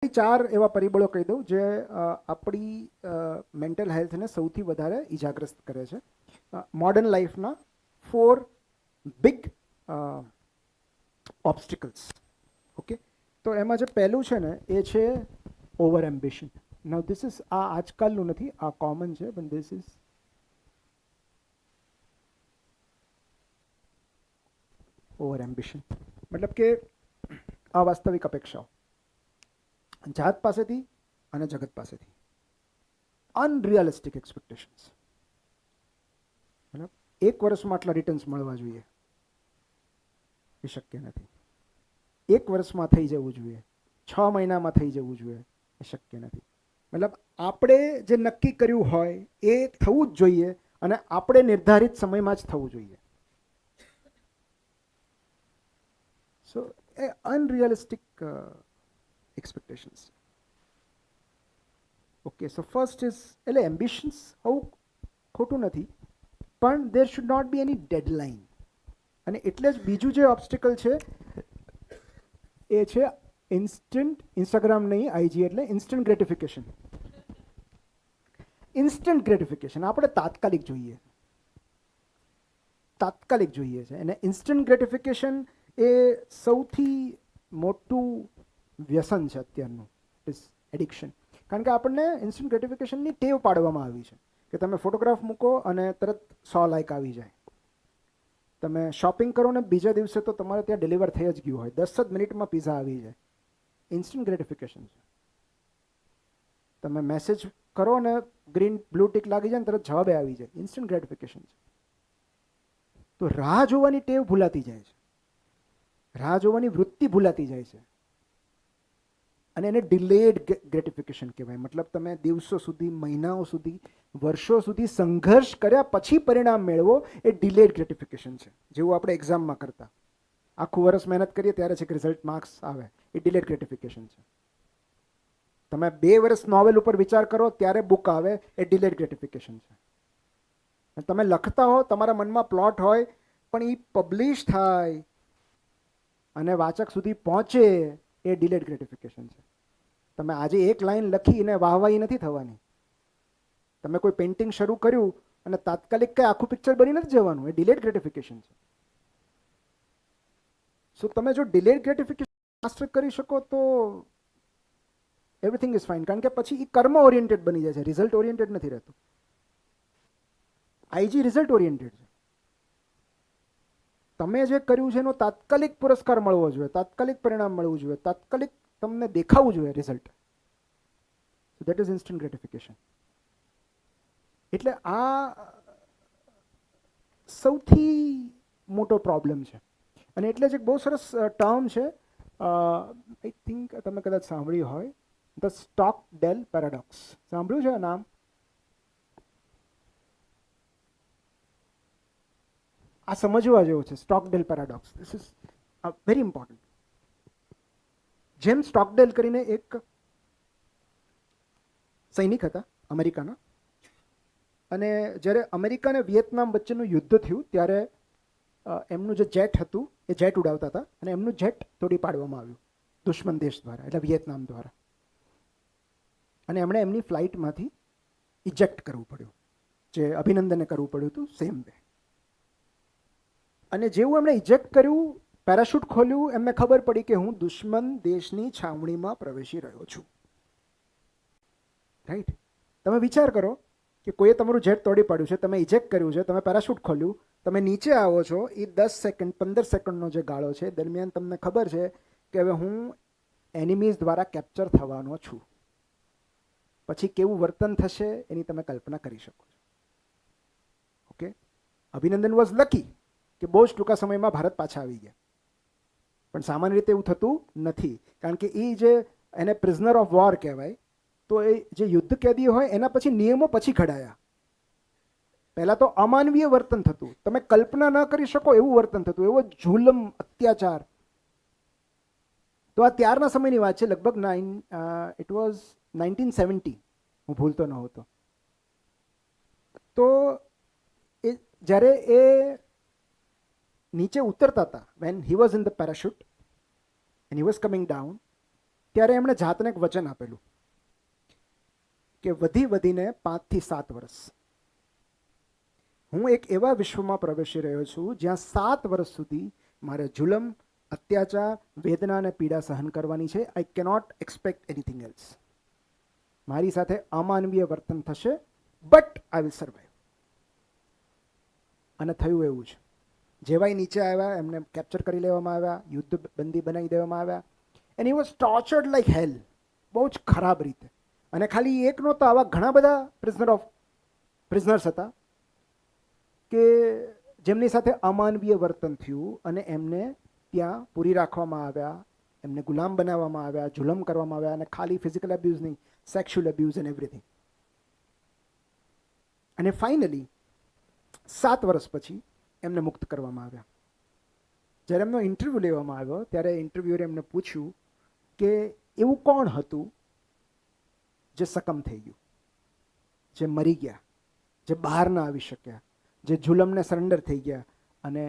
ચાર એવા પરિબળો કહી દઉં જે આપણી મેન્ટલ હેલ્થને સૌથી વધારે ઈજાગ્રસ્ત કરે છે. મોડર્ન લાઈફના 4 બિગ ઓબ્સ્ટિકલ્સ. ઓકે, તો એમાં જે પહેલું છે ને એ છે over ambition. Now this is આ આજકાલનું નથી, આ કોમન છે, પણ ધીસ ઇઝ ઓવર એમ્બિશન. મતલબ કે અવાસ્તવિક અપેક્ષાઓ જાત પાસેથી અને જગત પાસેથી, અનરિયલિસ્ટિક એક્સપેક્ટેશન્સ. મતલબ 1 વર્ષમાં આટલા રિટર્ન્સ મળવા જોઈએ, એ શક્ય નથી. 1 વર્ષમાં થઈ જવું જોઈએ, 6 મહિનામાં થઈ જવું જોઈએ, એ શક્ય નથી. મતલબ આપણે જે નક્કી કર્યું હોય એ થવું જ જોઈએ અને આપણે નિર્ધારિત સમયમાં જ થવું જોઈએ. સો એ unrealistic expectations. Okay, so first is એટલે એમ્બિશન્સ આવું ખોટું નથી, પણ there should not be any deadline. અને એટલે જ બીજું જે ઓબ્સ્ટિકલ છે એ છે ઇન્સ્ટન્ટ. ઇન્સ્ટાગ્રામ નહીં, આઈજી એટલે ઇન્સ્ટન્ટ ગ્રેટિફિકેશન. ઇન્સ્ટન્ટ ગ્રેટિફિકેશન આપણે તાત્કાલિક જોઈએ, તાત્કાલિક જોઈએ છે. અને ઇન્સ્ટન્ટ ગ્રેટિફિકેશન એ સૌથી મોટું વ્યસન છે અત્યારનું, ઇઝ એડિક્શન. કારણ કે આપણને ઇન્સ્ટન્ટ ગ્રેટિફિકેશનની ટેવ પાડવામાં આવી છે કે તમે ફોટોગ્રાફ મૂકો અને તરત 100 લાઇક આવી જાય. તમે શોપિંગ કરો ને બીજા દિવસે તો તમારે ત્યાં ડિલિવર થઈ જ ગયું હોય, 10 જ મિનિટમાં પિઝા આવી જાય. ઇન્સ્ટન્ટ ગ્રેટિફિકેશન છે. તમે મેસેજ કરો ને ગ્રીન બ્લુ ટિક લાગી જાય ને તરત જવાબે આવી જાય, ઇન્સ્ટન્ટ ગ્રેટિફિકેશન છે. તો રાહ જોવાની ટેવ ભૂલાતી જાય છે, રાહ જોવાની વૃત્તિ ભૂલાતી જાય છે. અને એને ડિલેડ ગ્રેટિફિકેશન કહેવાય. મતલબ તમે દિવસો સુધી, મહિનાઓ સુધી, વર્ષો સુધી સંઘર્ષ કર્યા પછી પરિણામ મેળવો, એ ડિલેડ ગ્રેટિફિકેશન છે. જેવું આપણે એક્ઝામમાં કરતા, આખું વર્ષ મહેનત કરીએ ત્યારે છે કે રિઝલ્ટ માર્ક્સ આવે, એ ડિલેડ ગ્રેટિફિકેશન છે. તમે 2 વર્ષ નોવેલ ઉપર વિચાર કરો ત્યારે બુક આવે, એ ડિલેડ ગ્રેટિફિકેશન છે. તમે લખતા હો, તમારા મનમાં પ્લોટ હોય, પણ એ પબ્લિશ થાય અને વાચક સુધી પહોંચે, એ ડિલેડ ગ્રેટિફિકેશન છે. તમે આજે એક લાઈન લખીને વાહવાહી નથી થવાની. તમે કોઈ પેઇન્ટિંગ શરૂ કર્યું અને તાત્કાલિક કઈ આખું પિક્ચર બની નથી જવાનું, એ ડિલેડ ગ્રેટિફિકેશન છે. સો તમે જો ડિલેડ ગ્રેટિફિકેશન માસ્ટર કરી શકો તો એવરીથિંગ ઇઝ ફાઇન. કારણ કે પછી એ કર્મ ઓરિએન્ટેડ બની જાય છે, રિઝલ્ટ ઓરિએન્ટેડ નથી રહેતું. આઈજી રિઝલ્ટ ઓરિએન્ટેડ છે. તમે જે કર્યું છે એનો તાત્કાલિક પુરસ્કાર મળવો જોઈએ, તાત્કાલિક પરિણામ મળવું જોઈએ, તાત્કાલિક તમને દેખાવું જોઈએ result. So that is instant gratification. એટલે આ સૌથી મોટો પ્રોબ્લેમ છે. અને એટલે જ એક બહુ સરસ ટર્મ છે, આઈ થિંક તમે કદાચ સાંભળ્યું હોય, ધ સ્ટોકડેલ પેરાડોક્સ. સાંભળ્યું છે આ નામ? આ સમજવા જેવું છે, Stockdale paradox. This is very important. જેમ સ્ટોકડેલ કરીને એક સૈનિક હતા અમેરિકાના, અને જ્યારે અમેરિકા અને વિયેતનામ વચ્ચેનું યુદ્ધ થયું ત્યારે એમનું જે જેટ હતું એ જેટ ઉડાવતા હતા અને એમનું જેટ તોડી પાડવામાં આવ્યું દુશ્મન દેશ દ્વારા, એટલે વિયેતનામ દ્વારા. અને એમણે એમની ફ્લાઇટમાંથી ઇજેક્ટ કરવું પડ્યું, જે અભિનંદનને કરવું પડ્યું હતું સેમ વે. અને જેવું એમણે ઇજેક્ટ કર્યું, પેરાશૂટ ખોલ્યું, એમને ખબર પડી કે હું દુશ્મન દેશની છાવણીમાં પ્રવેશી રહ્યો છું. રાઈટ? તમે વિચાર કરો કે કોઈએ તમારું જેટ તોડી પાડ્યું છે, તમે ઇજેક્ટ કર્યું છે, તમે પેરાશૂટ ખોલ્યું, તમે નીચે આવો છો, એ 10 સેકન્ડ 15 સેકન્ડનો જે ગાળો છે દરમિયાન તમને ખબર છે કે હવે હું એનિમીઝ દ્વારા કેપ્ચર થવાનો છું. પછી કેવું વર્તન થશે એની તમે કલ્પના કરી શકો છો. ઓકે, અભિનંદન વોઝ લકી કે બહુ જ ટૂંકા સમયમાં ભારત પાછા આવી ગયા. પણ સામાન્ય રીતે એવું થતું નથી, કારણ કે એ જે એને પ્રિઝનર ઓફ વોર કહેવાય, તો એ જે યુદ્ધ કેદી હોય એના પછી નિયમો પછી ઘડાયા. પહેલા તો અમાનવીય વર્તન થતું, તમે કલ્પના ન કરી શકો એવું વર્તન થતું, એવો જુલમ, અત્યાચાર. તો આ ત્યારના સમયની વાત છે, લગભગ ઇટ વોઝ 1970, હું ભૂલતો ન હોતો. તો એ જ્યારે એ નીચે ઉતરતા હતા, when he was in the parachute and he was coming down, ત્યારે એમણે જાતને એક વચન આપેલું કે વધી વધીને 5 થી 7 વર્ષ હું એક એવા વિશ્વમાં પ્રવેશી રહ્યો છું જ્યાં 7 વર્ષ સુધી મારે જુલમ, અત્યાચાર, વેદના અને પીડા સહન કરવાની છે. આઈ કેનોટ એક્સપેક્ટ એનીથિંગ એલ્સ. મારી સાથે અમાનવીય વર્તન થશે, બટ આઈ વિલ સર્વાઈવ. અને થયું એવું છે. જેવાય નીચે આવ્યા એમને કેપ્ચર કરી લેવામાં આવ્યા, યુદ્ધ બંદી બનાવી દેવામાં આવ્યા. એન્ડ હી વોઝ ટોર્ચર્ડ લાઈક હેલ, બહુ જ ખરાબ રીતે. અને ખાલી એક નહોતા, આવા ઘણા બધા પ્રિઝનર્સ હતા કે જેમની સાથે અમાનવીય વર્તન થયું અને એમને ત્યાં પૂરી રાખવામાં આવ્યા, એમને ગુલામ બનાવવામાં આવ્યા, જુલમ કરવામાં આવ્યા. અને ખાલી ફિઝિકલ એબ્યુઝ નહીં, સેક્સ્યુઅલ એબ્યુઝ એન્ડ એવરીથિંગ. અને ફાઇનલી 7 વર્ષ પછી એમને મુક્ત કરવામાં આવ્યા. જ્યારે એમનો ઇન્ટરવ્યૂ લેવામાં આવ્યો ત્યારે ઇન્ટરવ્યુઅરે એમને પૂછ્યું કે એવું કોણ હતું જે સકમ થઈ ગયું, જે મરી ગયા, જે બહાર ના આવી શક્યા, જે જુલમને સરેન્ડર થઈ ગયા અને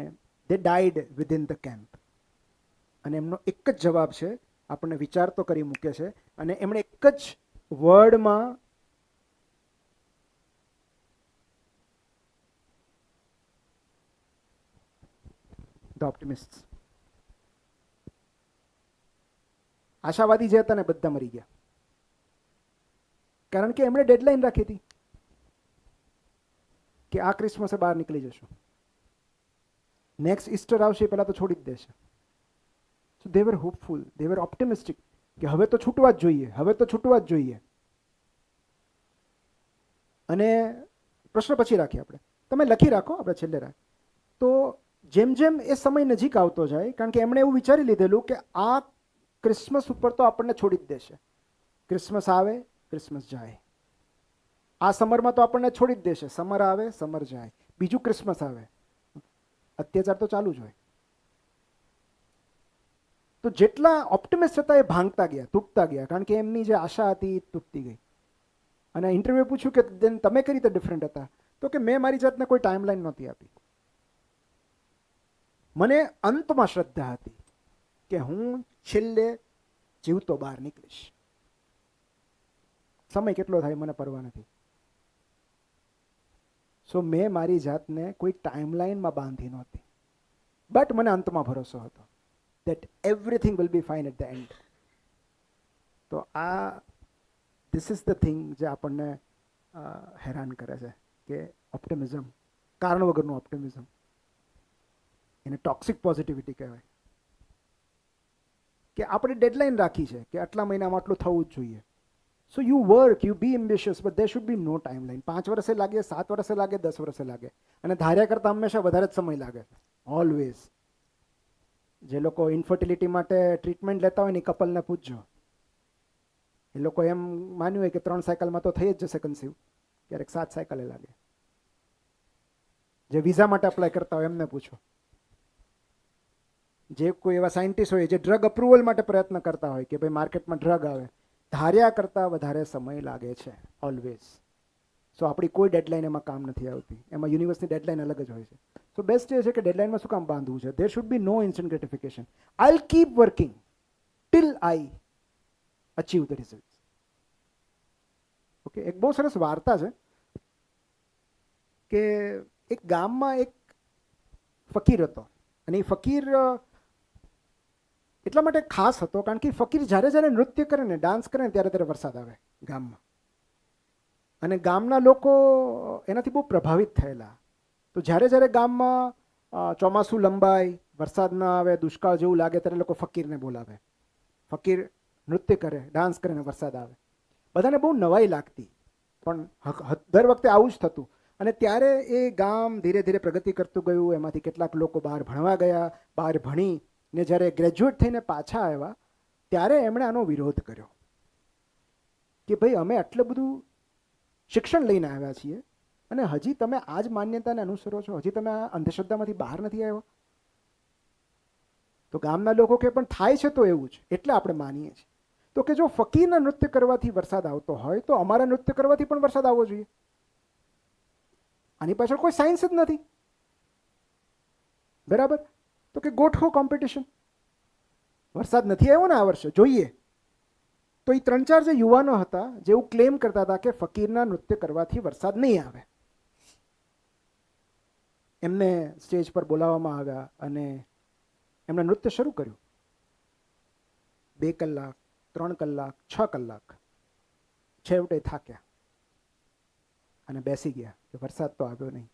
દે ડાઈડ વિધિન ધ કેમ્પ. અને એમનો એક જ જવાબ છે, આપણને વિચાર તો કરી મૂકે છે. અને એમણે એક જ વર્ડમાં ધ ઓપ્ટિમિસ્ટ, આશાવાદી જે હતા ને બધા મરી ગયા. કારણ કે એમણે ડેડલાઇન રાખી હતી કે આ ક્રિસમસે બહાર નીકળી જશું, નેક્સ્ટ ઈસ્ટર આવશે એ પહેલાં તો છોડી જ દેશે. સો દે વર હોપફુલ, દે વર ઓપ્ટિમિસ્ટિક કે હવે તો છૂટવા જ જોઈએ, હવે તો છૂટવા જ જોઈએ. અને પ્રશ્ન પછી રાખીએ આપણે, તમે લખી રાખો, આપણે છેલ્લે રાખ. તો જેમ જેમ એ સમય નજીક આવતો જાય, કારણ કે એમણે એવું વિચારી લીધેલું કે આ ક્રિસમસ ઉપર તો આપણને છોડી જ દેશે. ક્રિસમસ આવે, ક્રિસમસ જાય. આ સમરમાં તો આપણને છોડી જ દેશે, સમર આવે, સમર જાય, બીજું ક્રિસમસ આવે. અત્યાચાર તો ચાલુ જ હોય. તો જેટલા ઓપ્ટિમિસ્ટ હતા એ ભાંગતા ગયા, તૂટતા ગયા, કારણ કે એમની જે આશા હતી એ તૂટતી ગઈ. અને ઇન્ટરવ્યુ પૂછ્યું કે તમે કઈ રીતે ડિફરન્ટ હતા, તો કે મેં મારી જાતને કોઈ ટાઈમલાઈન નહોતી આપી. મને અંતમાં શ્રદ્ધા હતી કે હું છેલ્લે જીવતો બહાર નીકળીશ. સમય કેટલો થાય મને પરવા નથી. સો મેં મારી જાતને કોઈ ટાઈમલાઈનમાં બાંધી નહોતી, બટ મને અંતમાં ભરોસો હતો that everything will be fine at the end. તો આ this is the thing જે આપણને હેરાન કરે છે કે ઓપ્ટિમિઝમ, કારણ વગરનું ઓપ્ટિમિઝમ, એને ટોક્સિક પોઝિટિવિટી કહેવાય. કે આપણે ડેડલાઇન રાખી છે કે આટલા મહિનામાં આટલું થવું જ જોઈએ. So you work, you be ambitious, but there should be no timeline. 5 વર્ષે લાગે, 7 વર્ષે લાગે, 10 વર્ષે લાગે, અને ધાર્યા કરતાં હંમેશા વધારે જ સમય લાગે છે ઓલવેઝ. જે લોકો ઇન્ફર્ટિલિટી માટે ટ્રીટમેન્ટ લેતા હોય ને કપલને પૂછજો, એ લોકો એમ માન્યું હોય કે 3 સાયકલમાં તો થઈ જ જશે કન્સીવ, ક્યારેક 7 સાયકલે લાગે. જે વિઝા માટે અપ્લાય કરતા હોય એમને પૂછો. જે કોઈ એવા સાયન્ટિસ્ટ હોય જે ડ્રગ અપ્રુવલ માટે પ્રયત્ન કરતા હોય કે ભાઈ માર્કેટમાં ડ્રગ આવે, ધાર્યા કરતાં વધારે સમય લાગે છે ઓલવેઝ. સો આપણી કોઈ ડેડલાઇન એમાં કામ નથી આવતી, એમાં યુનિવર્સની ડેડલાઇન અલગ જ હોય છે. સો બેસ્ટ એ છે કે ડેડલાઇનમાં શું કામ બાંધવું છે. There should be no instant gratification. I will keep working till I achieve the result. Okay, એક બહુ સરસ વાર્તા છે કે એક ગામમાં એક ફકીર હતો. અને એ ફકીર એટલા માટે ખાસ હતો કારણ કે ફકીર જ્યારે જ્યારે નૃત્ય કરે ને, ડાન્સ કરે ને, ત્યારે વરસાદ આવે ગામમાં. અને ગામના લોકો એનાથી બહુ પ્રભાવિત થયેલા. તો જ્યારે જ્યારે ગામમાં ચોમાસું લંબાય, વરસાદ ન આવે, દુષ્કાળ જેવું લાગે, ત્યારે લોકો ફકીરને બોલાવે. ફકીર નૃત્ય કરે, ડાન્સ કરે ને વરસાદ આવે. બધાને બહુ નવાઈ લાગતી, પણ દર વખતે આવું જ થતું. અને ત્યારે એ ગામ ધીરે ધીરે પ્રગતિ કરતું ગયું. એમાંથી કેટલાક લોકો બહાર ભણવા ગયા, બહાર ભણી ને જ્યારે ગ્રેજ્યુએટ થઈને પાછા આવ્યા ત્યારે એમણે આનો વિરોધ કર્યો કે ભાઈ અમે આટલું બધું શિક્ષણ લઈને આવ્યા છીએ અને હજી તમે આ જ માન્યતાને અનુસરો છો, હજી તમે આ અંધશ્રદ્ધામાંથી બહાર નથી આવ્યા. તો ગામના લોકો કે પણ થાય છે તો એવું જ, એટલે આપણે માનીએ છીએ. તો કે જો ફકીરના નૃત્ય કરવાથી વરસાદ આવતો હોય તો અમારા નૃત્ય કરવાથી પણ વરસાદ આવવો જોઈએ. આની પાછળ કોઈ સાયન્સ જ નથી, બરાબર? તો કે ગોઠવો કોમ્પિટિશન. વરસાદ નથી આવ્યો ને આ વર્ષે, જોઈએ તો એ 3-4 જે યુવાનો હતા જેવું ક્લેમ કરતા હતા કે ફકીરના નૃત્ય કરવાથી વરસાદ નહીં આવે, એમને સ્ટેજ પર બોલાવવામાં આવ્યા અને એમણે નૃત્ય શરૂ કર્યું. 2 કલાક, 3 કલાક, 6 કલાક, છેવટે થાક્યા અને બેસી ગયા કે વરસાદ તો આવ્યો નહીં.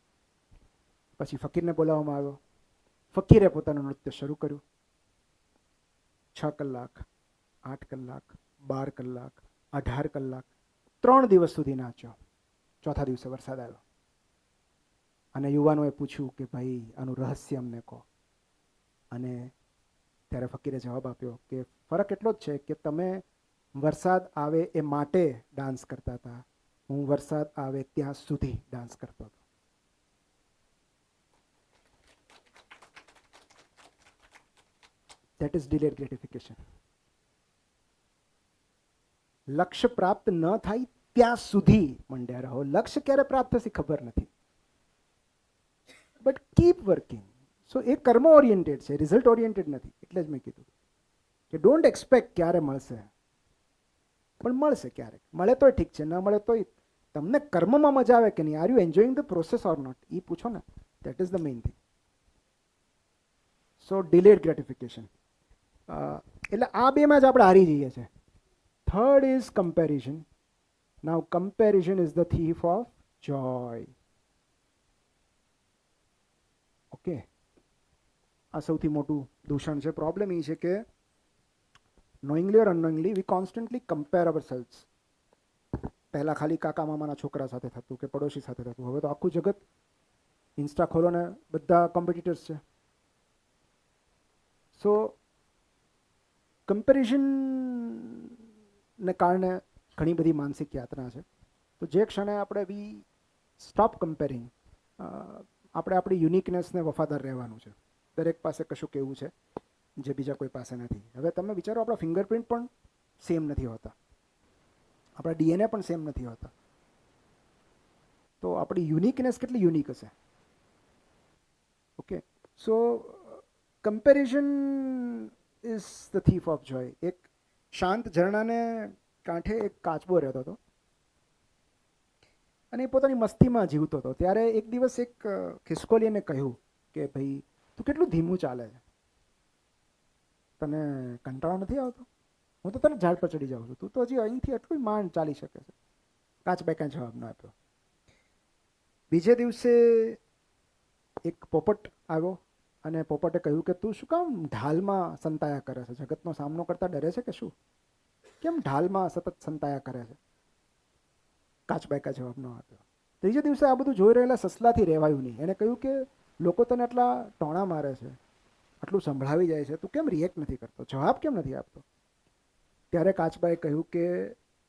પછી ફકીરને બોલાવવામાં આવ્યો. ફકીરે પોતાનું નૃત્ય શરૂ કર્યું. 6 કલાક, 8 કલાક, 12 કલાક, 18 કલાક, 3 દિવસ સુધી નાચ્યો. ચોથા દિવસે વરસાદ આવ્યો અને યુવાનોએ પૂછ્યું કે ભાઈ આનું રહસ્ય અમને કહો. અને ત્યારે ફકીરે જવાબ આપ્યો કે ફરક એટલો જ છે કે તમે વરસાદ આવે એ માટે ડાન્સ કરતા હતા, હું વરસાદ આવે ત્યાં સુધી ડાન્સ કરતો હતો. That is delayed gratification. લક્ષ્ય પ્રાપ્ત ન થાય ત્યાં સુધી મંડ્યા રહો. લક્ષ્ય ક્યારે પ્રાપ્ત થશે ખબર નથી, બટ કીપ વર્કિંગ. સો એ કર્મ ઓરિએન્ટેડ છે, રિઝલ્ટ ઓરિએન્ટેડ નથી. એટલે જ મેં કીધું કે ડોન્ટ એક્સપેક્ટ ક્યારે મળશે, પણ મળશે ક્યારેક. મળે તોય ઠીક છે, ન મળે તોય તમને કર્મમાં મજા આવે કે નહીં, are you enjoying the process or not, એ પૂછો ને. That is the main thing. So delayed gratification, એટલે આ બેમાં જ આપણે હારી જઈએ છીએ. Third is comparison. Now comparison is the thief of joy. Okay, આ સૌથી મોટું દૂષણ છે. પ્રોબ્લેમ એ છે કે નોઈંગલી ઓર અનનોઈંગલી વી કોન્સ્ટન્ટલી કમ્પેર અવર સેલ્વ્સ. પહેલાં ખાલી કાકા મામાના છોકરા સાથે થતું કે પડોશી સાથે થતું, હવે તો આખું જગત, ઇન્સ્ટા ખોલો ને બધા કોમ્પિટિટર્સ છે. સો કમ્પેરિઝનને કારણે ઘણી બધી માનસિક યાતના છે. તો જે ક્ષણે આપણે વી સ્ટોપ કમ્પેરિંગ, આપણે આપણી યુનિકનેસને વફાદાર રહેવાનું છે. દરેક પાસે કશુંક એવું છે જે બીજા કોઈ પાસે નથી. હવે તમે વિચારો, આપણા ફિંગરપ્રિન્ટ પણ સેમ નથી હોતા, આપણા ડીએનએ પણ સેમ નથી હોતા. તો આપણી યુનિકનેસ કેટલી યુનિક હશે. Okay, so comparison is the thief of જોય. એક શાંત ઝરણાને કાંઠે એક કાચબો રહેતો હતો અને એ પોતાની મસ્તીમાં જીવતો હતો. ત્યારે એક દિવસ એક ખિસકોલીને કહ્યું કે ભાઈ તું કેટલું ધીમું ચાલે છે, તને કંટાળો નથી આવતો? હું તો તને ઝાડ પર ચડી જાઉં છું, તું તો હજી અહીંથી એટલું માંડ ચાલી શકે છે. કાચબાએ કાંઈ જવાબ ન આપ્યો. બીજે દિવસે એક પોપટ આવ્યો અને પોપટે કહ્યું કે તું શું કામ ઢાલમાં સંતાયા કરે છે? જગતનો સામનો કરતા ડરે છે કે શું? કેમ ઢાલમાં સતત સંતાયા કરે છે? કાચબાએ કાંઈ જવાબ ન આપ્યો. ત્રીજે દિવસે આ બધું જોઈ રહેલા સસલાથી રહેવાયું નહીં. એણે કહ્યું કે લોકો તને આટલા ટોણા મારે છે, આટલું સંભળાવી જાય છે, તું કેમ રિએક્ટ નથી કરતો, જવાબ કેમ નથી આપતો? ત્યારે કાચબાએ કહ્યું કે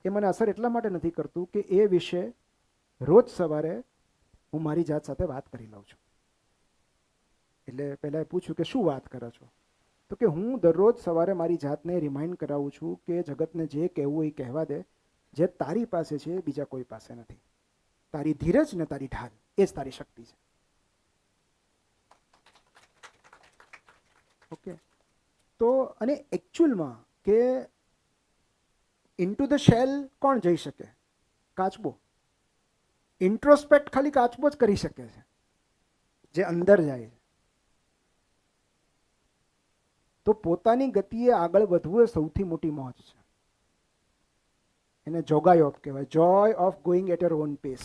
એ મને અસર એટલા માટે નથી કરતું કે એ વિશે રોજ સવારે હું મારી જાત સાથે વાત કરી લઉં છું. એટલે પહેલાં એ પૂછ્યું કે શું વાત કરો છો? તો કે હું દરરોજ સવારે મારી જાતને રિમાઇન્ડ કરાવું છું કે જગતને જે કહેવું એ કહેવા દે, જે તારી પાસે છે એ બીજા કોઈ પાસે નથી. તારી ધીરજ ને તારી ઢાલ એ જ તારી શક્તિ છે. ઓકે, તો અને એકચ્યુઅલમાં કે ઇન્ટુ ધ શેલ કોણ જઈ શકે? કાચબો. ઇન્ટ્રોસ્પેક્ટ ખાલી કાચબો જ કરી શકે છે, જે અંદર જાય છે. તો પોતાની ગતિએ આગળ વધવું એ સૌથી મોટી મોજ છે. એને જોગાયોગ કહેવાય, joy of going at your own pace.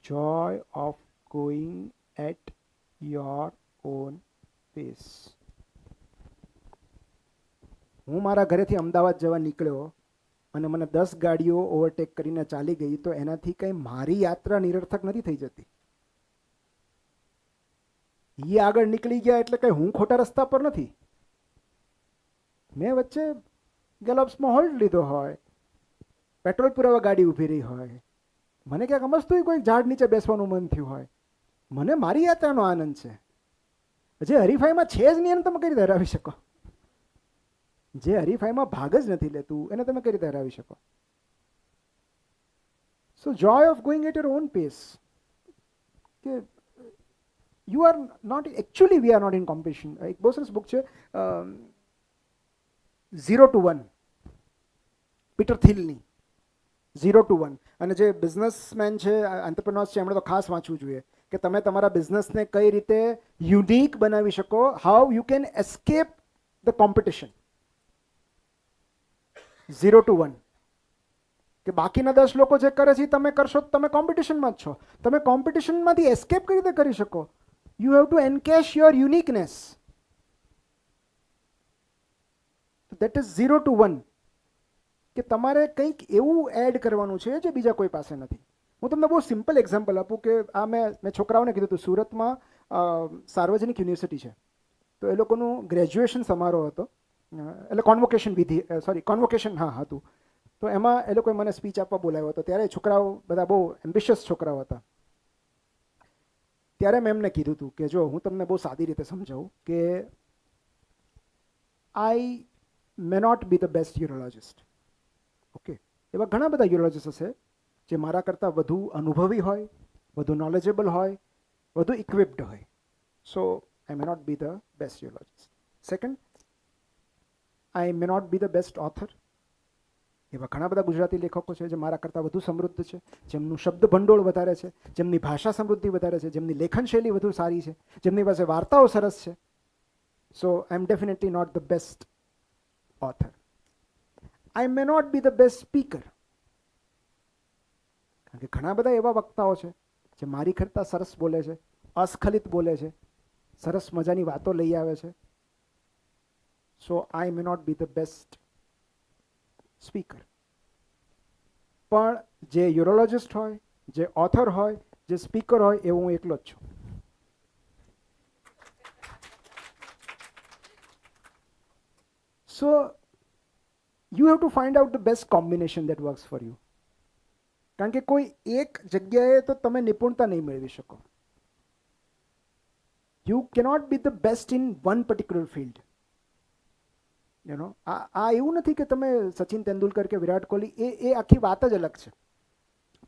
Joy of going at your own pace. હું મારા ઘરેથી અમદાવાદ જવા નીકળ્યો અને મને 10 ગાડીઓ ઓવરટેક કરીને ચાલી ગઈ, તો એનાથી કંઈ મારી યાત્રા નિરર્થક નથી થઈ જતી. એ આગળ નીકળી ગયા એટલે કંઈ હું ખોટા રસ્તા પર નથી. મેં વચ્ચે ગેલોપ્સમાં હોલ્ડ લીધો હોય, પેટ્રોલ પુરાવા ગાડી ઊભી રહી હોય, મને ક્યાંક અમસ્તું કોઈ ઝાડ નીચે બેસવાનું મન થયું હોય, મને મારી યાત્રાનો આનંદ છે. જે હરીફાઈમાં છે જ નહીં એને તમે કઈ રીતે હરાવી શકો? જે હરીફાઈમાં ભાગ જ નથી લેતું એને તમે કઈ રીતે હરાવી શકો? So joy of going at your own pace. કે you are not actually, we are not in competition. એક બહુ સરસ બુક છે, 0 to 1, પીટર થિલની 0 to 1. અને જે બિઝનેસમેન છે, એન્ટરપ્રેન્યોર્સ છે, એમણે તો ખાસ વાંચવું જોઈએ કે તમે તમારા બિઝનેસને કઈ રીતે યુનિક બનાવી શકો, how you can escape the competition. 0 to 1. કે બાકીના 10 લોકો જે કરે છે તમે કરશો તો તમે કોમ્પિટિશનમાં જ છો. તમે કોમ્પિટિશનમાંથી એસ્કેપ કઈ રીતે કરી શકો? You have to encash your uniqueness. That is 0 to 1. કે તમારે કંઈક એવું એડ કરવાનું છે જે બીજા કોઈ પાસે નથી. હું તમને બહુ સિમ્પલ એક્ઝામ્પલ આપું કે આ મેં છોકરાઓને કીધું હતું, સુરતમાં સાર્વજનિક યુનિવર્સિટી છે, તો એ લોકોનું ગ્રેજ્યુએશન સમારોહ હતો, એટલે કોન્વોકેશન વિધિ, કોન્વોકેશન હતું. તો એમાં એ લોકોએ મને સ્પીચ આપવા બોલાવ્યો હતો. ત્યારે છોકરાઓ બધા બહુ એમ્બિશિયસ છોકરાઓ હતા. ત્યારે મેં એમને કીધું હતું કે જો હું તમને બહુ સાદી રીતે સમજાવું કે I may not be the best urologist. Okay, એવા ઘણા બધા યુરોલોજિસ્ટ હશે જે મારા કરતાં વધુ અનુભવી હોય, વધુ નોલેજેબલ હોય, વધુ ઇક્વિપ્ડ હોય. So I may not be the best urologist. Second, I may not be the best author. એવા ઘણા બધા ગુજરાતી લેખકો છે જે મારા કરતાં વધુ સમૃદ્ધ છે, જેમનું શબ્દ ભંડોળ વધારે છે, જેમની ભાષા સમૃદ્ધિ વધારે છે, જેમની લેખન શૈલી વધુ સારી છે, જેમની પાસે વાર્તાઓ સરસ છે. So I am definitely not the best author. I may not be the best speaker. કારણ કે ઘણા બધા એવા વક્તાઓ છે જે મારી કરતાં સરસ બોલે છે, અસ્ખલિત બોલે છે, સરસ મજાની વાતો લઈ આવે છે. So I may not be the best speaker. પણ જે યુરોલોજિસ્ટ હોય, જે ઓથર હોય, જે સ્પીકર હોય, એવું હું એકલો જ છું. So you have to find out the best combination that works for you. કારણ કે કોઈ એક જગ્યાએ તો તમે નિપુણતા નહીં મેળવી શકો. You cannot B the best in one particular field. You know, આ એવું નથી કે તમે સચિન તેંડુલકર કે વિરાટ કોહલી, એ આખી વાત જ અલગ છે.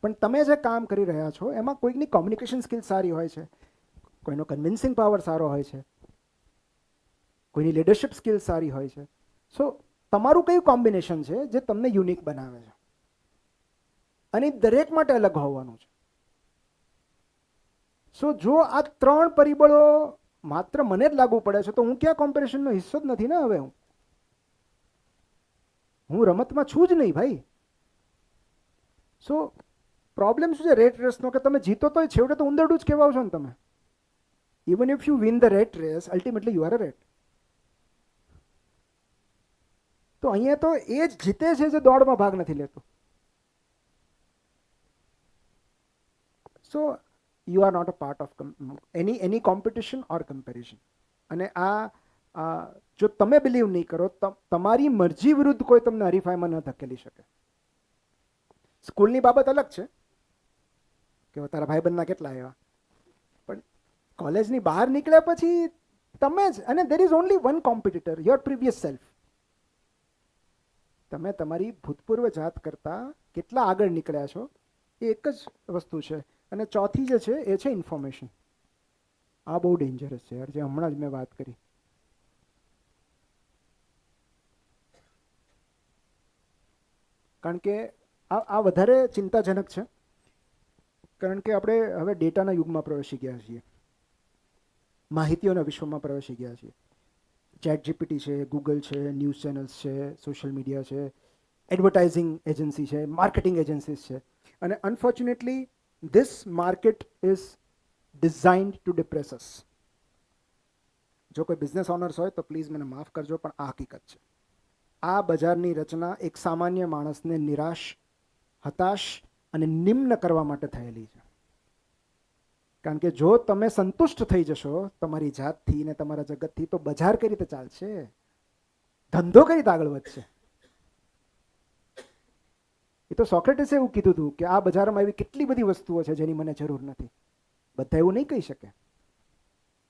પણ તમે જે કામ કરી રહ્યા છો એમાં કોઈકની કોમ્યુનિકેશન સ્કિલ સારી હોય છે, કોઈનો કન્વિન્સિંગ પાવર સારો હોય છે, કોઈની લીડરશિપ સ્કિલ સારી હોય છે. સો તમારું કયું કોમ્બિનેશન છે જે તમને યુનિક બનાવે છે, અને દરેક માટે અલગ હોવાનું છે. સો જો આ 3 પરિબળો માત્ર મને જ લાગુ પડે છે તો હું ક્યાં કોમ્પિટિશનનો હિસ્સો જ નથી ને. હવે હું રમતમાં છું જ નહીં ભાઈ. સો પ્રોબ્લેમ શું છે રેટ રેસનો, કે તમે જીતો તો છેવટે તો ઉંદરડું જ કહેવાઓ છો ને તમે. Even if you win the rat race, ultimately you are a rat. તો અહીંયા તો એ જ જીતે છે જે દોડમાં ભાગ નથી લેતો. So you are not a part of any competition or comparison. અને આ જો તમે બિલીવ નહીં કરો, તમારી મરજી વિરુદ્ધ કોઈ તમને હરીફાઈમાં ન ધકેલી શકે. સ્કૂલની બાબત અલગ છે કે તારા ભાઈબંધના કેટલા આવ્યા, પણ કોલેજની બહાર નીકળ્યા પછી તમે જ, અને there is only one competitor, your previous self. તમે તમારી ભૂતપૂર્વ જાત કરતાં કેટલા આગળ નીકળ્યા છો એ એક જ વસ્તુ છે. અને ચોથી જે છે એ છે ઇન્ફોર્મેશન. આ બહુ ડેન્જરસ છે યાર, જે હમણાં જ મેં વાત કરી. કારણ કે આ વધારે ચિંતાજનક છે, કારણ કે આપણે હવે ડેટાના યુગમાં પ્રવેશી ગયા છીએ, માહિતીઓના વિશ્વમાં પ્રવેશી ગયા છીએ. ચેટ જીપીટી છે, ગૂગલ છે, ન્યૂઝ ચેનલ્સ છે, સોશિયલ મીડિયા છે, એડવર્ટાઇઝિંગ એજન્સી છે, માર્કેટિંગ એજન્સીસ છે. અને unfortunately this market is designed to depress us. જો કોઈ બિઝનેસ ઓનર્સ હોય તો પ્લીઝ મને માફ કરજો, પણ આ હકીકત છે. આ બજારની રચના એક સામાન્ય માણસને નિરાશ, હતાશ અને નિમ્ન કરવા માટે થયેલી છે. કારણ કે જો તમે સંતુષ્ટ થઈ જશો તમારી જાતથી ને તમારા જગતથી, તો બજાર કઈ રીતે ચાલશે, ધંધો કઈ રીતે આગળ વધશે. એ તો સોક્રેટિસે એવું કીધું હતું કે આ બજારમાં એવી કેટલી બધી વસ્તુઓ છે જેની મને જરૂર નથી. બધા એવું નહીં કહી શકે,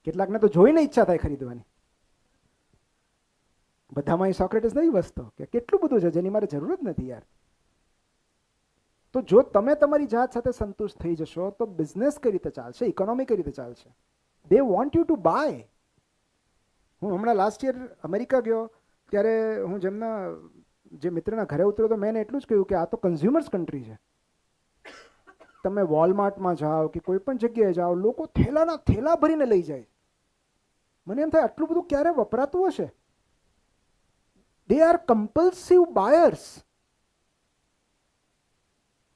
કેટલાકને તો જોઈને ઈચ્છા થાય ખરીદવાની. બધામાં એ સોક્રેટિસ નહીં વસતો કે કેટલું બધું છે જેની મારે જરૂર જ નથી યાર. તો જો તમે તમારી જાત સાથે સંતુષ્ટ થઈ જશો તો બિઝનેસ કઈ રીતે ચાલશે, ઇકોનોમી કઈ રીતે ચાલશે. They want you to buy. હું હમણાં લાસ્ટ યર અમેરિકા ગયો ત્યારે હું જેમના જે મિત્રના ઘરે ઉતર્યો તો મેં એને એટલું જ કહ્યું કે આ તો કન્ઝ્યુમર્સ કન્ટ્રી છે. તમે વોલમાર્ટમાં જાઓ કે કોઈ પણ જગ્યાએ જાઓ, લોકો થેલાના થેલા ભરીને લઈ જાય. મને એમ થાય આટલું બધું ક્યારે વપરાતું હશે. They are compulsive buyers.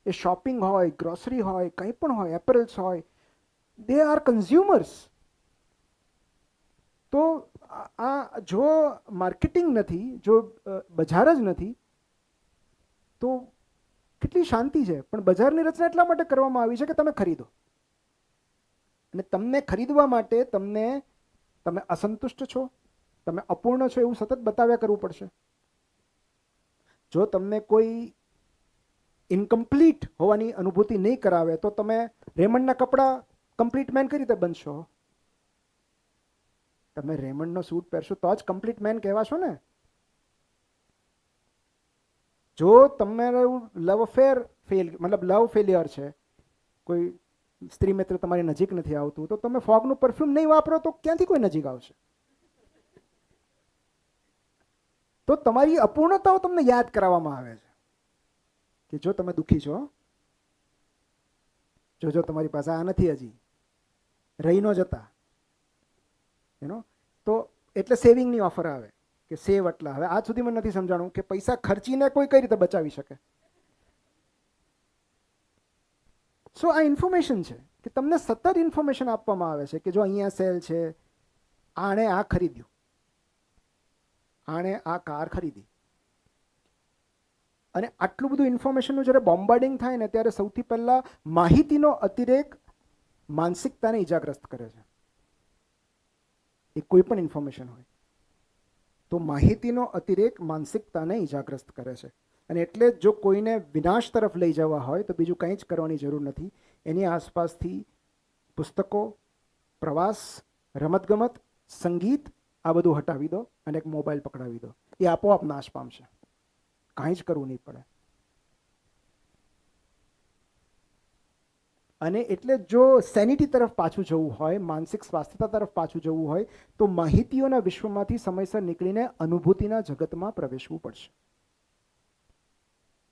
A shopping હોય, ગ્રોસરી હોય, કંઈ પણ હોય, એપરલ્સ હોય, દે આર કન્ઝ્યુમર્સ. તો આ જો માર્કેટિંગ નથી, જો બજાર જ નથી, તો કેટલી શાંતિ છે. પણ બજારની રચના એટલા માટે કરવામાં આવી છે કે તમે ખરીદો, અને તમને ખરીદવા માટે તમે અસંતુષ્ટ છો, તમે અપૂર્ણ છો એવું સતત બતાવ્યા કરવું પડશે. જો તમને કોઈ ઇનકમ્પ્લીટ હોવાની અનુભૂતિ નહીં કરાવે તો તમે રેમન્ડના કપડાં કમ્પ્લીટ મેન કઈ રીતે બનશો? તમે રેમન્ડનો સૂટ પહેરશો તો જ કમ્પ્લીટ મેન કહેવાશો ને. જો તમારું લવ અફેર મતલબ લવ ફેલિયર છે, કોઈ સ્ત્રી મિત્ર તમારી નજીક નથી આવતું, તો તમે ફોગનું પરફ્યુમ નહીં વાપરો તો ક્યાંથી કોઈ નજીક આવશે? તો તમારી અપૂર્ણતાઓ તમને યાદ કરાવવામાં આવે છે કે જો તમે દુઃખી છો, જો તમારી પાસે આ નથી, હજી રહી ન જતા, તો એટલે સેવિંગની ઓફર આવે કે સેવ એટલા. હવે આજ સુધી મને નથી સમજાણું કે પૈસા ખર્ચીને કોઈ કઈ રીતે બચાવી શકે. સો આ ઇન્ફોર્મેશન છે કે તમને સતત ઇન્ફોર્મેશન આપવામાં આવે છે કે જો અહીંયા સેલ છે, આણે આ ખરીદ્યું, આણે આ કાર ખરીદી. અને આટલું બધું ઇન્ફોર્મેશનનું જ્યારે બોમ્બાર્ડિંગ થાય ને, ત્યારે સૌથી પહેલા માહિતીનો અતિરેક માનસિકતાને ઇજાગ્રસ્ત કરે છે. એ કોઈ પણ ઇન્ફોર્મેશન હોય તો માહિતીનો અતિરેક માનસિકતાને ઇજાગ્રસ્ત કરે છે. અને એટલે જો કોઈને વિનાશ તરફ લઈ જવા હોય તો બીજું કંઈ જ કરવાની જરૂર નથી. એની આસપાસથી પુસ્તકો, પ્રવાસ, રમતગમત, સંગીત આ બધું હટાવી દો અને એક મોબાઈલ પકડાવી દો. એ આપોઆપ નાશ પામશે. કાંઈ જ કરવું નહીં પડે. અને એટલે જો સેનિટી તરફ પાછું જવું હોય, માનસિક સ્વાસ્થ્યતા તરફ પાછું જવું હોય, તો માહિતીઓના વિશ્વમાંથી સમયસર નીકળીને અનુભૂતિના જગતમાં પ્રવેશવું પડશે.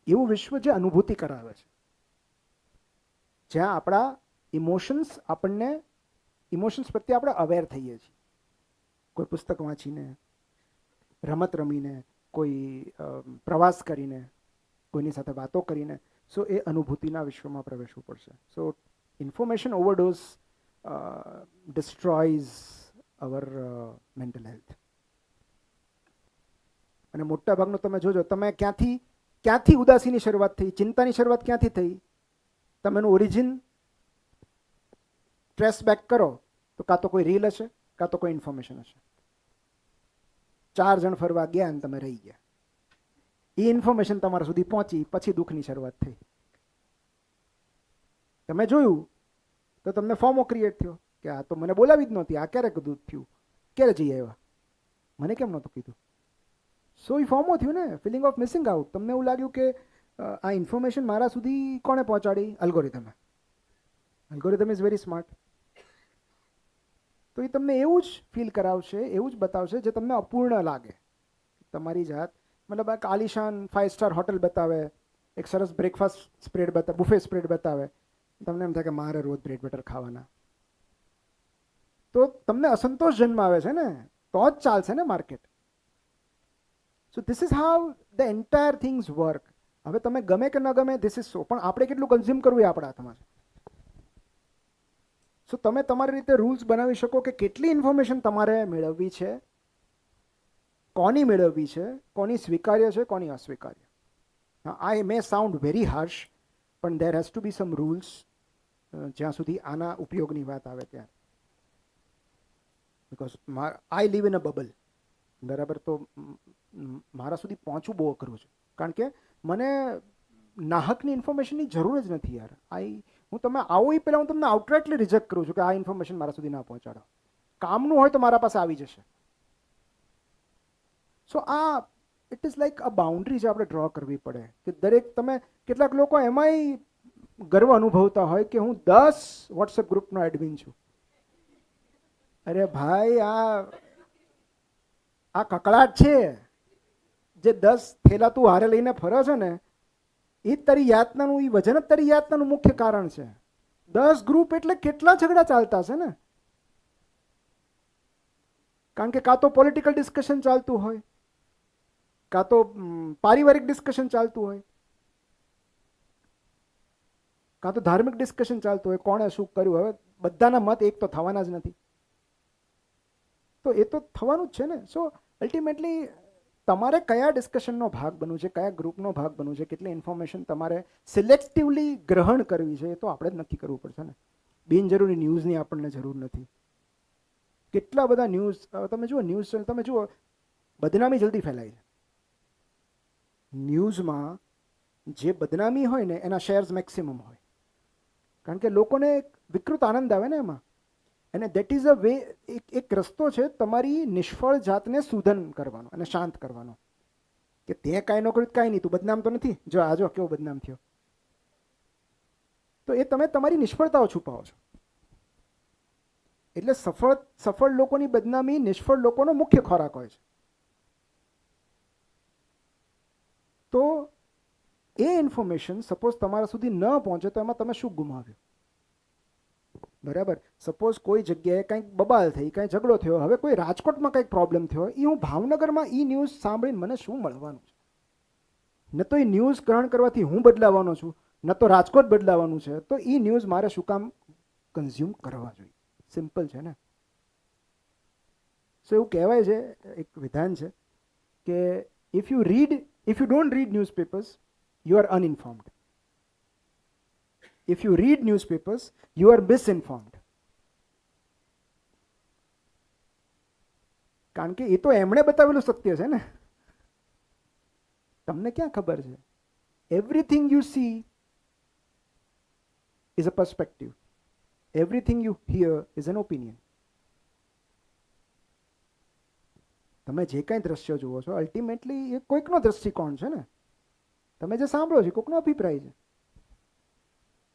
એવું વિશ્વ જે અનુભૂતિ કરાવે છે, જ્યાં આપણા ઇમોશન્સ પ્રત્યે આપણે અવેર થઈએ છીએ. કોઈ પુસ્તક વાંચીને, રમત રમીને, કોઈ પ્રવાસ કરીને, કોઈની સાથે વાતો કરીને. સો એ અનુભૂતિના વિશ્વમાં પ્રવેશવું પડશે. સો ઇન્ફોર્મેશન ઓવરડોઝ ડિસ્ટ્રોયઝ અવર મેન્ટલ હેલ્થ. અને મોટા ભાગનું તમે જોજો, તમે ક્યાંથી ઉદાસીની શરૂઆત થઈ, ચિંતાની શરૂઆત ક્યાંથી થઈ, તમે એનું ઓરિજિન ટ્રેસ બેક કરો તો કાં તો કોઈ રીલ હશે, કાં તો કોઈ ઇન્ફોર્મેશન હશે. 4 જણ ફરવા ગયા અને તમે રહી ગયા. એ ઇન્ફોર્મેશન તમારા સુધી પહોંચી, પછી દુઃખની શરૂઆત થઈ. તમે જોયું તો તમને ફોમો ક્રિએટ થયો કે આ તો મને બોલાવી જ નહોતી, આ ક્યારે કીધું થયું, ક્યારે જઈ આવ્યા, મને કેમ નહોતું કીધું. સો એ ફોમો થયું ને, ફિલિંગ ઓફ મિસિંગ આઉટ. તમને એવું લાગ્યું કે આ ઇન્ફોર્મેશન મારા સુધી કોણે પહોંચાડી? અલ્ગોરિધમે. Algorithm is very smart. તો એ તમને એવું જ ફીલ કરાવશે, એવું જ બતાવશે જે તમને અપૂર્ણ લાગે. તમારી જાત મતલબ એક આલિશાન 5 સ્ટાર હોટલ બતાવે, એક સરસ બ્રેકફાસ્ટ સ્પ્રેડ બતાવે, બુફે સ્પ્રેડ બતાવે, તમને એમ થાય કે મારે રોજ બ્રેડ બટર ખાવાના. તો તમને અસંતોષ જન્માવે છે ને, તો જ ચાલશે ને market. So this is how the entire things work. હવે તમે ગમે કે ન ગમે, ધીસ ઇઝ સો. પણ આપણે કેટલું કન્ઝ્યુમ કરવું એ આપણા હાથમાં છે. સો તમે તમારી રીતે રૂલ્સ બનાવી શકો કે કેટલી ઇન્ફોર્મેશન તમારે મેળવવી છે, કોની મેળવવી છે, કોની સ્વીકાર્ય છે, કોની અસ્વીકાર્ય. I may sound very harsh, પણ there has to be some rules જ્યાં સુધી આના ઉપયોગની વાત આવે ત્યાં. Because I live in a bubble. બરાબર. તો મારા સુધી પહોંચવું બહુ અઘરું છે, કારણ કે મને નાહકની ઇન્ફોર્મેશનની જરૂર જ નથી યાર. હું તમે આવો એ પહેલાં હું તમને આઉટરાઇટલી રિજેક્ટ કરું છું કે આ ઇન્ફોર્મેશન મારા સુધી ના પહોંચાડો. કામનું હોય તો મારા પાસે આવી જશે. So it is like a boundary જે આપણે ડ્રો કરવી પડે કે દરેક તમે કેટલાક લોકો એમાંય ગર્વ અનુભવતા હોય કે હું 10 વોટ્સએપ ગ્રુપનો એડમિન છું. અરે ભાઈ, આ કકળાટ છે. જે 10 થેલા તું હારે લઈને ફરે છે ને, એ જ તારી યાતનાનું, એ વજન જ તારી યાતનાનું મુખ્ય કારણ છે. 10 ગ્રુપ એટલે કેટલા ઝઘડા ચાલતા છે ને. કારણ કે કાં તો પોલિટિકલ ડિસ્કશન ચાલતું હોય, કાં તો પારિવારિક ડિસ્કશન ચાલતું હોય, કાં તો ધાર્મિક ડિસ્કશન ચાલતું હોય, કોણે શું કર્યું. હવે બધાના મત એક તો થવાના જ નથી, તો એ તો થવાનું જ છે ને. સો અલ્ટિમેટલી તમારે કયા ડિસ્કશનનો ભાગ બનવું છે, કયા ગ્રુપનો ભાગ બનવું છે, કેટલી ઇન્ફોર્મેશન તમારે સિલેક્ટિવલી ગ્રહણ કરવી છે, એ તો આપણે જ નક્કી કરવું પડશે ને. બિનજરૂરી ન્યૂઝની આપણને જરૂર નથી. કેટલા બધા ન્યૂઝ તમે જુઓ, ન્યૂઝ તમે જુઓ, બદનામી જલ્દી ફેલાય છે. ન્યૂઝમાં જે બદનામી હોય ને એના શેર્સ મેક્સિમમ હોય, કારણ કે લોકોને એક વિકૃત આનંદ આવે ને એમાં. અને દેટ ઇઝ અ વે, એક રસ્તો છે તમારી નિષ્ફળ જાતને સુધન કરવાનો અને શાંત કરવાનો, કે તે કાંઈ ન કર્યું કાંઈ નહીં, તું બદનામ તો નથી, જો આ જો કેવો બદનામ થયો. તો એ તમે તમારી નિષ્ફળતાઓ છુપાવો છો. એટલે સફળ લોકોની બદનામી નિષ્ફળ લોકોનો મુખ્ય ખોરાક હોય છે. તો એ ઇન્ફોર્મેશન સપોઝ તમારા સુધી ન પહોંચે તો એમાં તમે શું ગુમાવ્યું? બરાબર. સપોઝ કોઈ જગ્યાએ કંઈક બબાલ થઈ, કંઈ ઝઘડો થયો, હવે કોઈ રાજકોટમાં કંઈક પ્રોબ્લેમ થયો, એ હું ભાવનગરમાં એ ન્યૂઝ સાંભળીને મને શું મળવાનું છે? ન તો એ ન્યૂઝ ગ્રહણ કરવાથી હું બદલાવાનો છું, ન તો રાજકોટ બદલાવાનું છે. તો એ ન્યૂઝ મારે શું કામ કન્ઝ્યુમ કરવા જોઈએ? સિમ્પલ છે ને. સો એવું કહેવાય છે, એક વિધાન છે કે if you don't read newspapers, you are uninformed. If you read newspapers, you are misinformed. કારણ કે એ તો એમણે બતાવેલું સત્ય છે ને, તમને ક્યાં ખબર છે? Everything you see is a perspective. Everything you hear is an opinion. તમે જે કાંઈ દ્રશ્ય જુઓ છો, અલ્ટિમેટલી એ કોઈકનો દ્રષ્ટિકોણ છે ને. તમે જે સાંભળો છો કોઈકનો અભિપ્રાય છે.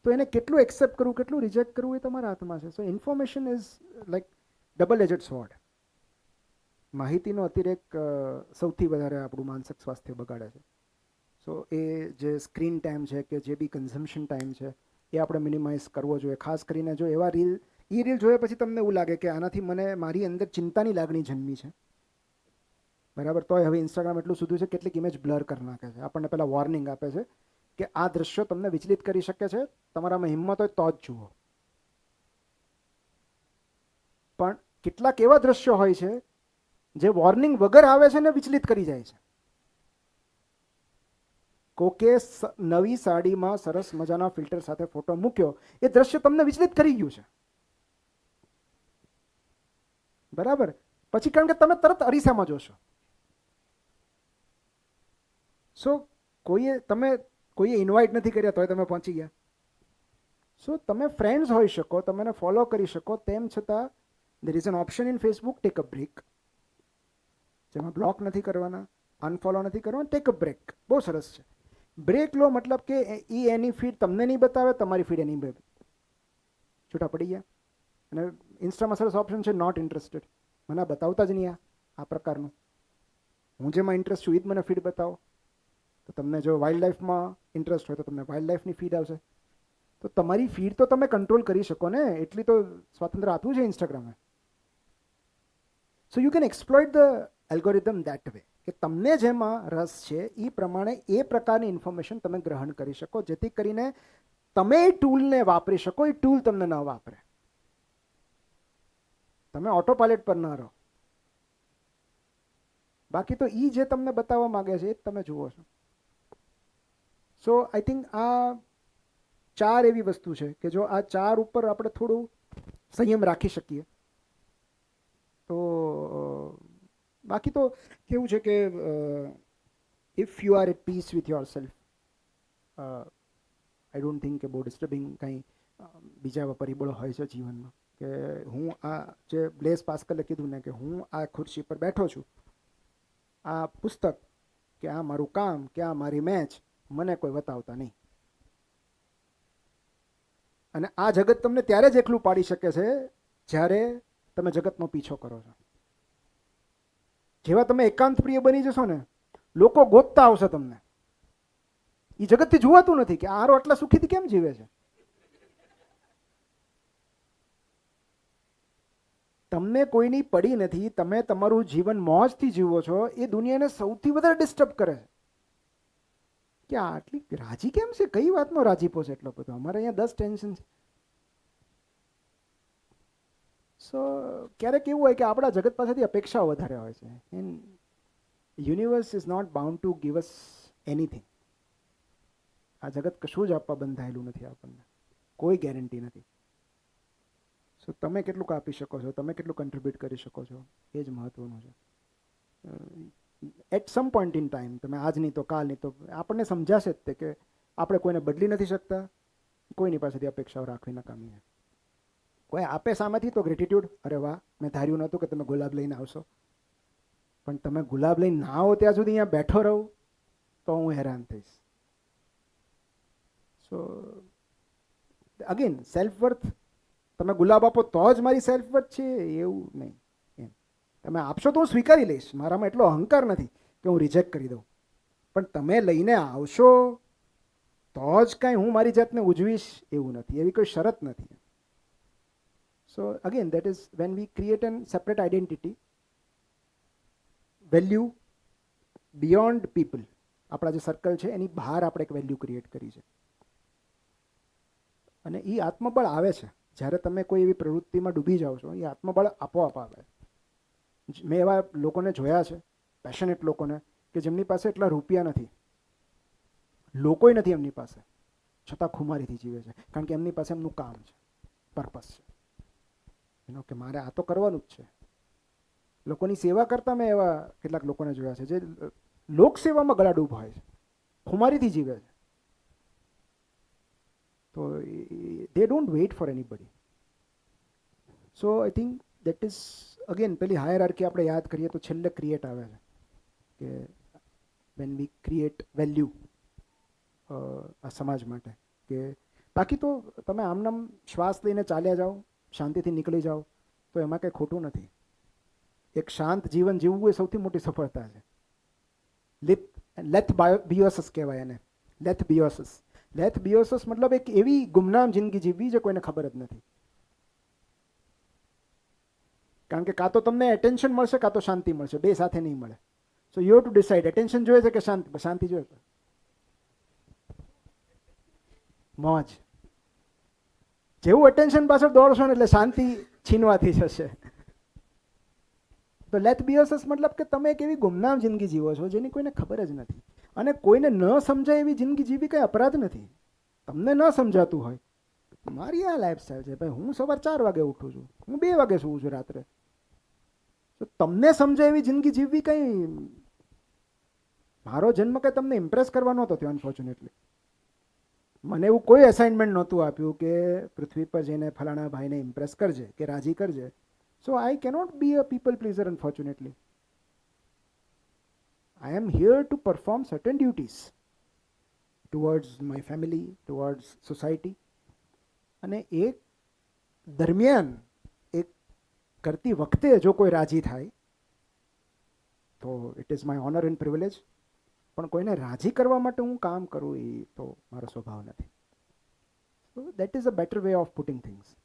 તો એને કેટલું એક્સેપ્ટ કરવું, કેટલું રિજેક્ટ કરવું એ તમારા હાથમાં છે. So information is like double edged sword. માહિતીનો અતિરેક સૌથી વધારે આપણું માનસિક સ્વાસ્થ્ય બગાડે છે. સો એ જે સ્ક્રીન ટાઈમ છે કે જે બી કન્ઝમ્પશન ટાઈમ છે એ આપણે મિનિમાઇઝ કરવો જોઈએ. ખાસ કરીને જો એવા રીલ જોયા પછી તમને એવું લાગે કે આનાથી મને મારી અંદર ચિંતાની લાગણી જન્મી છે, બરાબર, તોય હવે ઇન્સ્ટાગ્રામ એટલું સુધી છે કેટલીક ઇમેજ બ્લર કરી નાખે છે. આપણને પહેલાં વોર્નિંગ આપે છે કે આ દ્રશ્યો તમને વિચલિત કરી શકે છે, તમારામાં હિંમત હોય તો જ જુઓ. પણ કેટલાક એવા દ્રશ્યો હોય છે જે વોર્નિંગ વગર આવે છે ને વિચલિત કરી જાય છે. કોકે નવી સાડીમાં સરસ મજાના ફિલ્ટર સાથે ફોટો મૂક્યો, એ દ્રશ્ય તમને વિચલિત કરી ગયું છે, બરાબર. પછી કારણ કે તમે તરત અરીસામાં જોશો. સો કોઈએ ઇન્વાઇટ નથી કર્યા તોય તમે પહોંચી ગયા. સો તમે ફ્રેન્ડ્સ હોઈ શકો, તમે એને ફોલો કરી શકો, તેમ છતાં there is an option in Facebook, take a break, જેમાં બ્લોક નથી કરવાના, અનફોલો નથી કરવાના, ટેક અ બ્રેક. બહુ સરસ છે. બ્રેક લો મતલબ કે એની ફીડ તમને નહીં બતાવે, તમારી ફીડ એની છૂટા પડી ગયા. અને ઇન્સ્ટામાં સરસ ઓપ્શન છે નોટ ઇન્ટરેસ્ટેડ. મને બતાવતા જ નહીં આ પ્રકારનું. હું જેમાં ઇન્ટરેસ્ટ છું એ જ મને ફીડ બતાવો. તો તમને જો વાઇલ્ડ લાઈફમાં ઇન્ટરેસ્ટ હોય તો તમને વાઇલ્ડ લાઈફની ફીડ આવશે. તો તમારી ફીડ તો તમે કંટ્રોલ કરી શકો ને, એટલી તો સ્વાતંત્ર્ય આપ્યું છે ઇન્સ્ટાગ્રામે. So you can exploit the algorithm that way, કે તમને જેમાં રસ છે એ પ્રમાણે એ પ્રકારની ઇન્ફોર્મેશન તમે ગ્રહણ કરી શકો, જેથી કરીને તમે એ ટૂલને વાપરી શકો, એ ટૂલ તમને ન વાપરે. તમે ઓટો પાયલટ પર ન રહો. બાકી તો એ જે તમને બતાવવા માંગે છે એ જ તમે જુઓ છો. સો આઈ થિંક આ 4 એવી વસ્તુ છે કે જો આ 4 ઉપર આપણે થોડું સંયમ રાખી શકીએ તો બાકી તો કેવું છે કે if you are at peace with yourself, I don't think કે બહુ ડિસ્ટર્બિંગ કંઈ બીજા પરિબળો હોય છે જીવનમાં. કે હું આ જે બ્લેઝ પાસ્કલે કીધું ને કે હું આ ખુરશી પર બેઠો છું, આ પુસ્તક કે આ મારું કામ કે આ મારી મેચ મને કોઈ બતાવતા નહીં. અને આ જગત તમને ત્યારે જ એકલું પાડી શકે છે જ્યારે તમે જગતનો પીછો કરો છો. જેવા તમે એકાંત પ્રિય બની જશો ને લોકો ગોતતા આવશે તમને. એ જગતથી જોવાતું નથી કે આરો આટલા સુખીથી કેમ જીવે છે. તમને કોઈની પડી નથી, તમે તમારું જીવન મોજથી જીવો છો, એ દુનિયાને સૌથી વધારે ડિસ્ટર્બ કરે છે કે આટલી રાજી કેમ છે, કઈ વાતનો રાજીપો છે એટલો બધો, અમારે અહીંયા 10 ટેન્શન છે. સો ક્યારેક એવું હોય કે આપણા જગત પાસેથી અપેક્ષાઓ વધારે હોય છે. And universe is not bound to give us anything. આ જગત કશું જ આપવા બંધાયેલું નથી આપણને, કોઈ ગેરંટી નથી. સો તમે કેટલું આપી શકો છો, તમે કેટલું કન્ટ્રીબ્યુટ કરી શકો છો, એ જ મહત્વનું છે. At some point in time, તમે આજ નહીં તો કાલ નહીં તો આપણને સમજાશે જ તે કે આપણે કોઈને બદલી નથી શકતા, કોઈની પાસેથી અપેક્ષાઓ રાખવી નકામી છે. કોઈ આપે સામેથી તો ગ્રેટિટ્યૂડ, અરે વાહ, મેં ધાર્યું નહોતું કે તમે ગુલાબ લઈને આવશો, પણ તમે ગુલાબ લઈને ના આવો ત્યાં સુધી અહીંયા બેઠો રહું તો હું હેરાન થઈશ. સો અગેન સેલ્ફ વર્થ, તમે ગુલાબ આપો તો જ મારી સેલ્ફ વર્થ છે એવું નહીં. એમ તમે આપશો તો હું સ્વીકારી લઈશ, મારામાં એટલો અહંકાર નથી કે હું રિજેક્ટ કરી દઉં, પણ તમે લઈને આવશો તો જ કાંઈ હું મારી જાતને ઉજવીશ એવું નથી, એવી કોઈ શરત નથી. સો again that is when we create N separate identity, value beyond people. આપણા જે સર્કલ છે એની બહાર આપણે એક વેલ્યુ ક્રિએટ કરી છે, અને એ આત્મબળ આવે છે જ્યારે તમે કોઈ એવી પ્રવૃત્તિમાં ડૂબી જાઓ છો. એ આત્મબળ આપોઆપ આવે. મેં એવા લોકોને જોયા છે, પેશનેટ લોકોને, કે જેમની પાસે એટલા રૂપિયા નથી, લોકોય નથી એમની પાસે, છતાં ખુમારીથી જીવે છે, કારણ કે એમની પાસે એમનું કામ છે, પર્પસ છે એનો, કે મારે આ તો કરવાનું જ છે. લોકોની સેવા કરતા મેં એવા કેટલાક લોકોને જોયા છે જે લોકસેવામાં ગળાડૂબ હોય છે, ખુમારીથી જીવે છે. તો they don't wait for anybody. So I think that is again પેલી હાયરાર્કી આપણે યાદ કરીએ તો છેલ્લે ક્રિએટ આવે છે કે when we create value આ સમાજ માટે. કે બાકી તો તમે આમનામ શ્વાસ લઈને ચાલ્યા જાઓ, શાંતિથી નીકળી જાઓ તો એમાં કંઈ ખોટું નથી. એક શાંત જીવન જીવવું એ સૌથી મોટી સફળતા છે. લેથ બિયોસસ કહેવાય એને, લેથ બિયોસસ. લેથ બિયોસસ મતલબ એક એવી ગુમનામ જિંદગી જીવવી જે કોઈને ખબર જ નથી. કારણ કે કાં તો તમને એટેન્શન મળશે કાં તો શાંતિ મળશે, બે સાથે નહીં મળે. So you have two decide, attention જોઈએ છે કે શાંતિ? શાંતિ જોઈએ છે, મોજ. જેવું એટેન્શન પાછળ દોડશો ને એટલે શાંતિ છીનવાથી જશે. તો લેથ બિયોસસ મતલબ કે તમે એક એવી ગુમનામ જિંદગી જીવો છો જેની કોઈને ખબર જ નથી. અને કોઈને ન સમજાય એવી જિંદગી જીવી કંઈ અપરાધ નથી. તમને ન સમજાતું હોય, મારી આ લાઈફસ્ટાઈલ છે ભાઈ, હું સવાર 4 વાગે ઉઠું છું, હું 2 વાગે સૂવું છું રાત્રે. તો તમને સમજાય એવી જિંદગી જીવવી કંઈ, મારો જન્મ કંઈ તમને ઇમ્પ્રેસ કરવા નહોતો થયો. અનફોર્ચ્યુનેટલી મને એવું કોઈ અસાઇનમેન્ટ નહોતું આપ્યું કે પૃથ્વી પર જઈને ફલાણા ભાઈને ઇમ્પ્રેસ કરજે કે રાજી કરજે. So I cannot be a people pleaser unfortunately. I am here to perform certain duties towards my family, towards society. અને એ દરમિયાન એક કરતી વખતે જો કોઈ રાજી થાય તો it is my honour and privilege. પણ કોઈને રાજી કરવા માટે હું કામ કરું એ તો મારો સ્વભાવ નથી. So that is a better way of putting things.